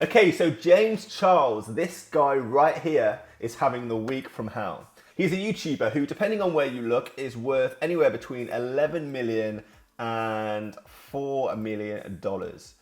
Okay, so James Charles, this guy right here, is having the week from hell. He's a YouTuber who, depending on where you look, is worth anywhere between 11 million and $4 million.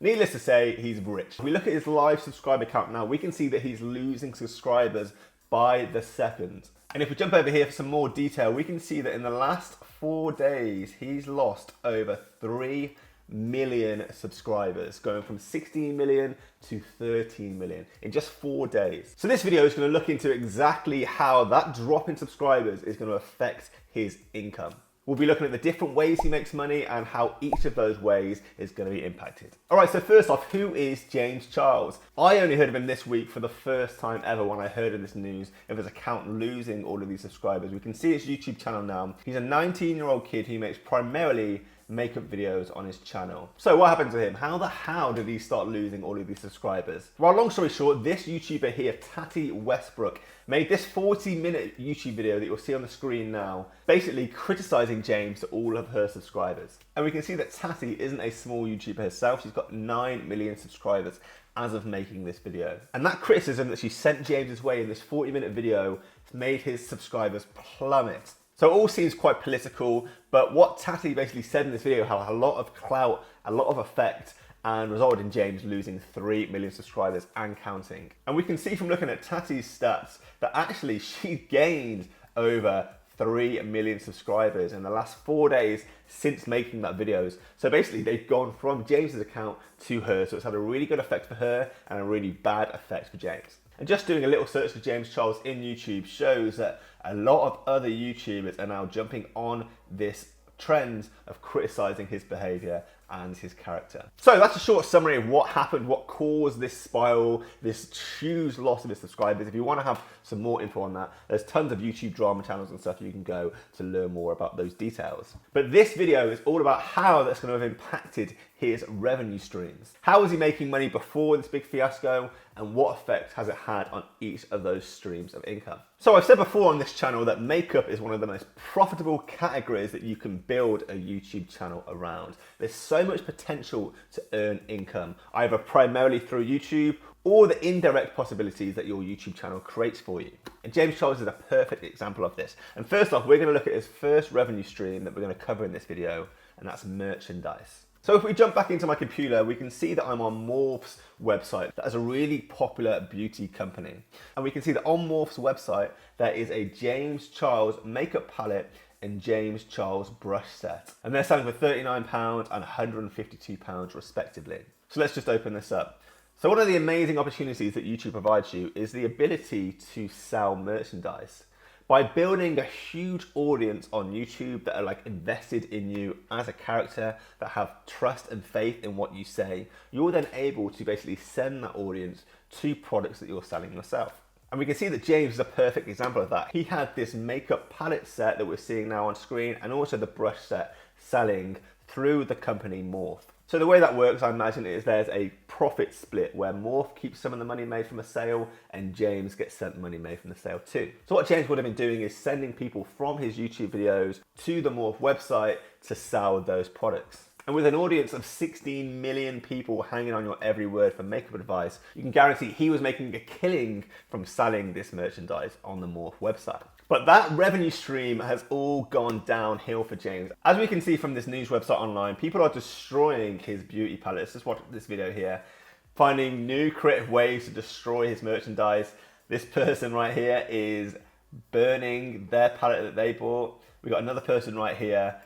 Needless to say, he's rich. If we look at his live subscriber count now, we can see that he's losing subscribers by the second. And if we jump over here for some more detail, we can see that in the last 4 days, he's lost over 3 million subscribers, going from 16 million to 13 million in just 4 days. So this video is going to look into exactly how that drop in subscribers is going to affect his income. We'll be looking at the different ways he makes money and how each of those ways is going to be impacted. All right, so first off, who is James Charles? I only heard of him this week for the first time ever when I heard of this news of his account losing all of these subscribers. We can see his YouTube channel now. He's a 19-year-old kid who makes primarily makeup videos on his channel. So what happened to him? How did he start losing all of these subscribers? Well, long story short, this YouTuber here, Tati Westbrook, made this 40-minute YouTube video that you'll see on the screen now, basically criticizing James to all of her subscribers. And we can see that Tati isn't a small YouTuber herself. She's got 9 million subscribers as of making this video. And that criticism that she sent James's way in this 40-minute video made his subscribers plummet. So it all seems quite political, but what Tati basically said in this video had a lot of clout, a lot of effect, and resulted in James losing 3 million subscribers and counting. And we can see from looking at Tati's stats that actually she gained over 3 million subscribers in the last 4 days since making that videos. So basically they've gone from James's account to her, so it's had a really good effect for her and a really bad effect for James. And just doing a little search for James Charles in YouTube shows that a lot of other YouTubers are now jumping on this trend of criticizing his behavior and his character. So that's a short summary of what happened, what caused this spiral, this huge loss of his subscribers. If you want to have some more info on that, there's tons of YouTube drama channels and stuff you can go to learn more about those details. But this video is all about how that's going to have impacted his revenue streams. How was he making money before this big fiasco, and what effect has it had on each of those streams of income? So I've said before on this channel that makeup is one of the most profitable categories that you can build a YouTube channel around. There's so much potential to earn income, either primarily through YouTube or the indirect possibilities that your YouTube channel creates for you. And James Charles is a perfect example of this. And first off, we're going to look at his first revenue stream that we're going to cover in this video, and that's merchandise. So if we jump back into my computer, we can see that I'm on Morph's website. That is a really popular beauty company. And we can see that on Morph's website, there is a James Charles makeup palette and James Charles brush set. And they're selling for £39 and £152 respectively. So let's just open this up. So one of the amazing opportunities that YouTube provides you is the ability to sell merchandise. By building a huge audience on YouTube that are like invested in you as a character, that have trust and faith in what you say, you're then able to basically send that audience to products that you're selling yourself. And we can see that James is a perfect example of that. He had this makeup palette set that we're seeing now on screen, and also the brush set selling through the company Morph. So the way that works, I imagine, is there's a profit split where Morph keeps some of the money made from a sale and James gets sent money made from the sale too. So what James would have been doing is sending people from his YouTube videos to the Morph website to sell those products. And with an audience of 16 million people hanging on your every word for makeup advice, you can guarantee he was making a killing from selling this merchandise on the Morph website. But that revenue stream has all gone downhill for James. As we can see from this news website online, people are destroying his beauty palette. Let's just watch this video here. Finding new creative ways to destroy his merchandise. This person right here is burning their palette that they bought. We got another person right here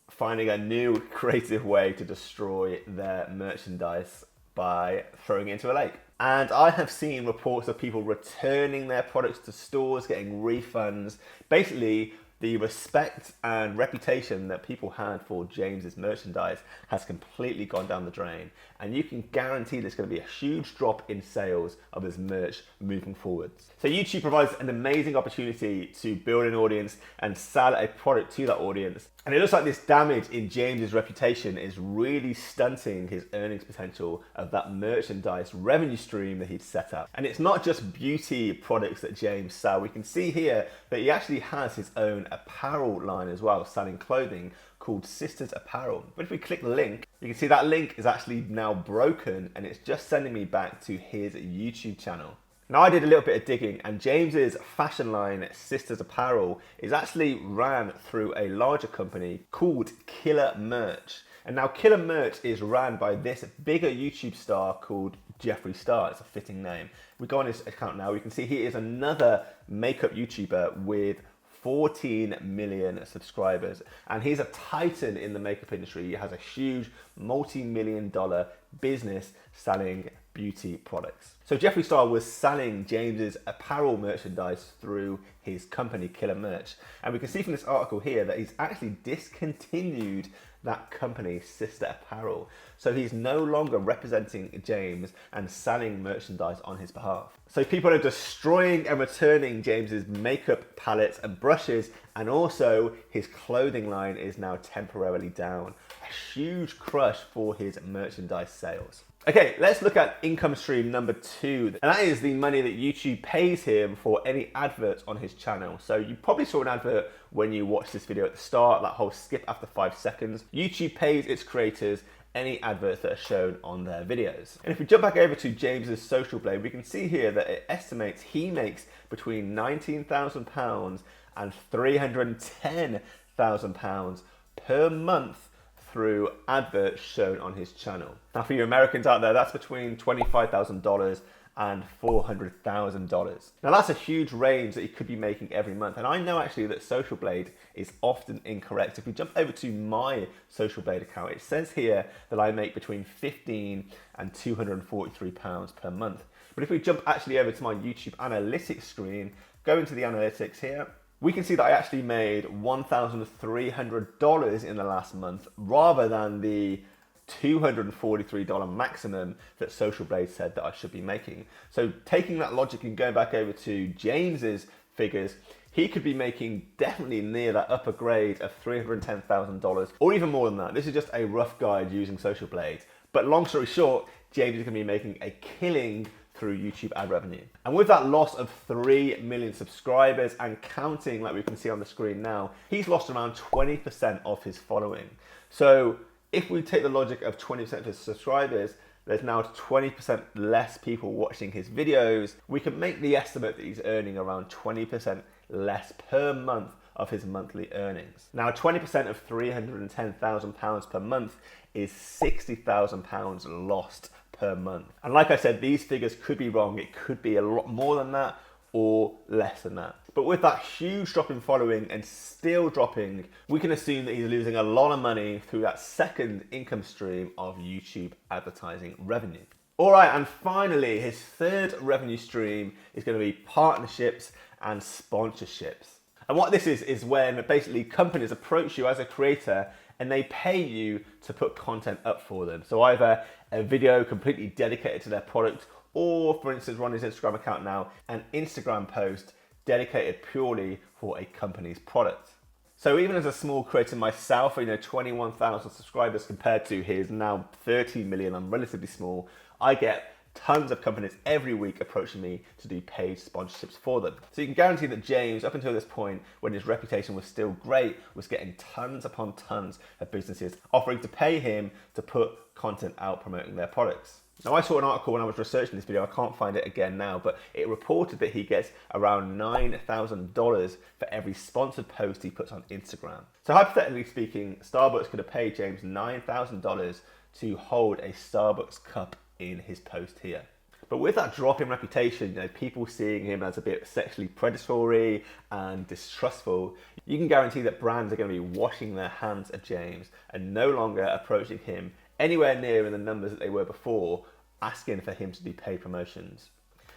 finding a new creative way to destroy their merchandise by throwing it into a lake. And I have seen reports of people returning their products to stores, getting refunds. Basically, the respect and reputation that people had for James's merchandise has completely gone down the drain. And you can guarantee there's going to be a huge drop in sales of his merch moving forwards. So YouTube provides an amazing opportunity to build an audience and sell a product to that audience. And it looks like this damage in James's reputation is really stunting his earnings potential of that merchandise revenue stream that he'd set up. And it's not just beauty products that James sells. We can see here that he actually has his own apparel line as well, selling clothing called Sisters Apparel. But if we click the link, you can see that link is actually now broken and it's just sending me back to his YouTube channel. Now I did a little bit of digging and James's fashion line, Sisters Apparel, is actually ran through a larger company called Killer Merch. And now Killer Merch is ran by this bigger YouTube star called Jeffree Star. It's a fitting name. We go on his account now, we can see he is another makeup YouTuber with 14 million subscribers, and he's a titan in the makeup industry. He has a huge multi-million-dollar business selling beauty products. So Jeffree Star was selling James's apparel merchandise through his company Killer Merch, and we can see from this article here that he's actually discontinued that company, Sister Apparel. So he's no longer representing James and selling merchandise on his behalf. So people are destroying and returning James's makeup palettes and brushes, and also his clothing line is now temporarily down. A huge crush for his merchandise sales. Okay, let's look at income stream number 2, and that is the money that YouTube pays him for any adverts on his channel. So you probably saw an advert when you watched this video at the start, that whole skip after 5 seconds. YouTube pays its creators any adverts that are shown on their videos. And if we jump back over to James's Social Blade, we can see here that it estimates he makes between £19,000 and £310,000 per month through adverts shown on his channel. Now for you Americans out there, that's between $25,000 and $400,000. Now that's a huge range that you could be making every month. And I know actually that Social Blade is often incorrect. If we jump over to my Social Blade account, it says here that I make between £15 and £243 per month. But if we jump actually over to my YouTube analytics screen, go into the analytics here, we can see that I actually made $1,300 in the last month rather than the $243 maximum that Social Blade said that I should be making. So taking that logic and going back over to James's figures, he could be making definitely near that upper grade of $310,000 or even more than that. This is just a rough guide using Social Blade. But long story short, James is going to be making a killing through YouTube ad revenue. And with that loss of 3 million subscribers and counting, like we can see on the screen now, he's lost around 20% of his following. So if we take the logic of 20% of his subscribers, there's now 20% less people watching his videos. We can make the estimate that he's earning around 20% less per month of his monthly earnings. Now 20% of £310,000 per month is £60,000 lost per month. And like I said, these figures could be wrong. It could be a lot more than that or less than that. But with that huge drop in following and still dropping, we can assume that he's losing a lot of money through that second income stream of YouTube advertising revenue. All right, and finally, his third revenue stream is going to be partnerships and sponsorships. And what this is when basically companies approach you as a creator and they pay you to put content up for them. So either a video completely dedicated to their product, or for instance, run his Instagram account now, an Instagram post dedicated purely for a company's product. So even as a small creator myself, 21,000 subscribers compared to his now 13 million, I'm relatively small, I get tons of companies every week approaching me to do paid sponsorships for them. So you can guarantee that James, up until this point, when his reputation was still great, was getting tons upon tons of businesses offering to pay him to put content out promoting their products. Now I saw an article when I was researching this video, I can't find it again now, but it reported that he gets around $9,000 for every sponsored post he puts on Instagram. So hypothetically speaking, Starbucks could have paid James $9,000 to hold a Starbucks cup in his post here. But with that drop in reputation, people seeing him as a bit sexually predatory and distrustful, you can guarantee that brands are going to be washing their hands of James and no longer approaching him anywhere near in the numbers that they were before, asking for him to do paid promotions.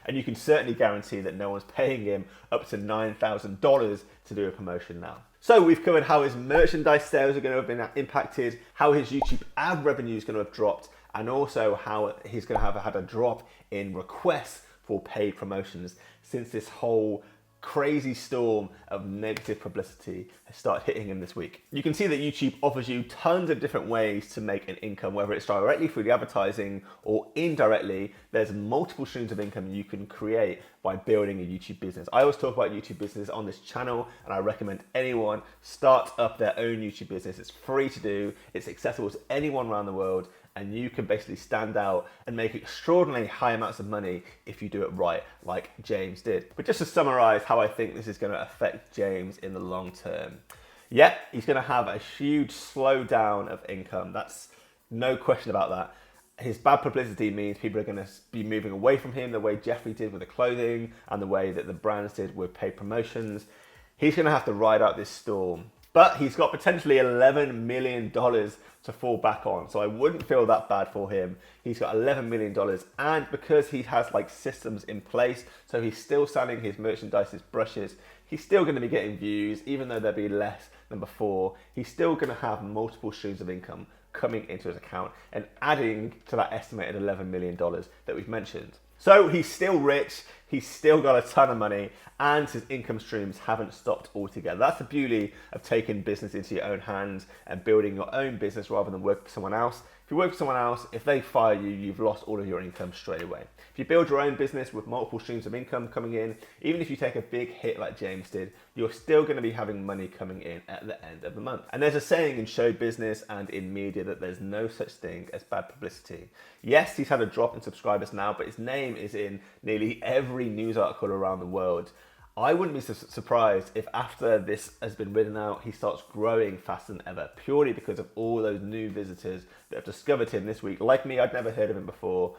And you can certainly guarantee that no one's paying him up to $9,000 to do a promotion now. So we've covered how his merchandise sales are going to have been impacted, how his YouTube ad revenue is going to have dropped, and also how he's going to have had a drop in requests for paid promotions since this whole crazy storm of negative publicity has started hitting him this week. You can see that YouTube offers you tons of different ways to make an income, whether it's directly through the advertising or indirectly. There's multiple streams of income you can create by building a YouTube business. I always talk about YouTube business on this channel, and I recommend anyone start up their own YouTube business. It's free to do, it's accessible to anyone around the world, and you can basically stand out and make extraordinarily high amounts of money if you do it right, like James did. But just to summarize how I think this is going to affect James in the long term. Yeah, he's going to have a huge slowdown of income. That's no question about that. His bad publicity means people are going to be moving away from him the way Jeffrey did with the clothing and the way that the brands did with paid promotions. He's going to have to ride out this storm. But he's got potentially $11 million to fall back on. So I wouldn't feel that bad for him. He's got $11 million. And because he has like systems in place, so he's still selling his merchandise, his brushes, he's still going to be getting views, even though there'll be less than before. He's still going to have multiple streams of income coming into his account and adding to that estimated $11 million that we've mentioned. So he's still rich, he's still got a ton of money, and his income streams haven't stopped altogether. That's the beauty of taking business into your own hands and building your own business rather than work for someone else. If you work for someone else, if they fire you, you've lost all of your income straight away. If you build your own business with multiple streams of income coming in, even if you take a big hit like James did, you're still going to be having money coming in at the end of the month. And there's a saying in show business and in media that there's no such thing as bad publicity. Yes, he's had a drop in subscribers now, but his name is in nearly every news article around the world. I wouldn't be surprised if after this has been written out, he starts growing faster than ever, purely because of all those new visitors that have discovered him this week. Like me, I'd never heard of him before.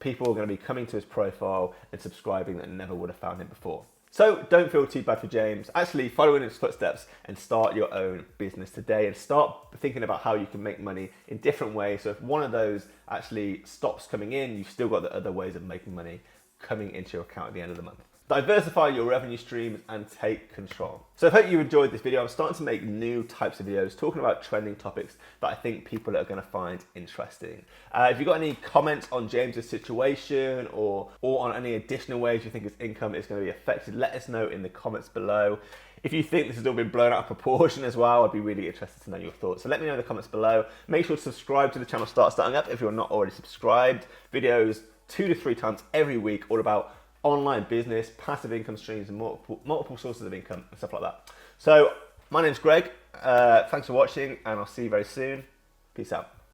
People are going to be coming to his profile and subscribing that never would have found him before. So don't feel too bad for James. Actually, follow in his footsteps and start your own business today and start thinking about how you can make money in different ways. So if one of those actually stops coming in, you've still got the other ways of making money coming into your account at the end of the month. Diversify your revenue streams and take control. So I hope you enjoyed this video. I'm starting to make new types of videos talking about trending topics that I think people are going to find interesting. If you've got any comments on James's situation or on any additional ways you think his income is going to be affected, let us know in the comments below. If you think this has all been blown out of proportion as well, I'd be really interested to know your thoughts. So let me know in the comments below. Make sure to subscribe to the channel starting up if you're not already subscribed. Videos 2 to 3 times every week, all about online business, passive income streams, and multiple sources of income and stuff like that. So my name's Greg. Thanks for watching, and I'll see you very soon. Peace out.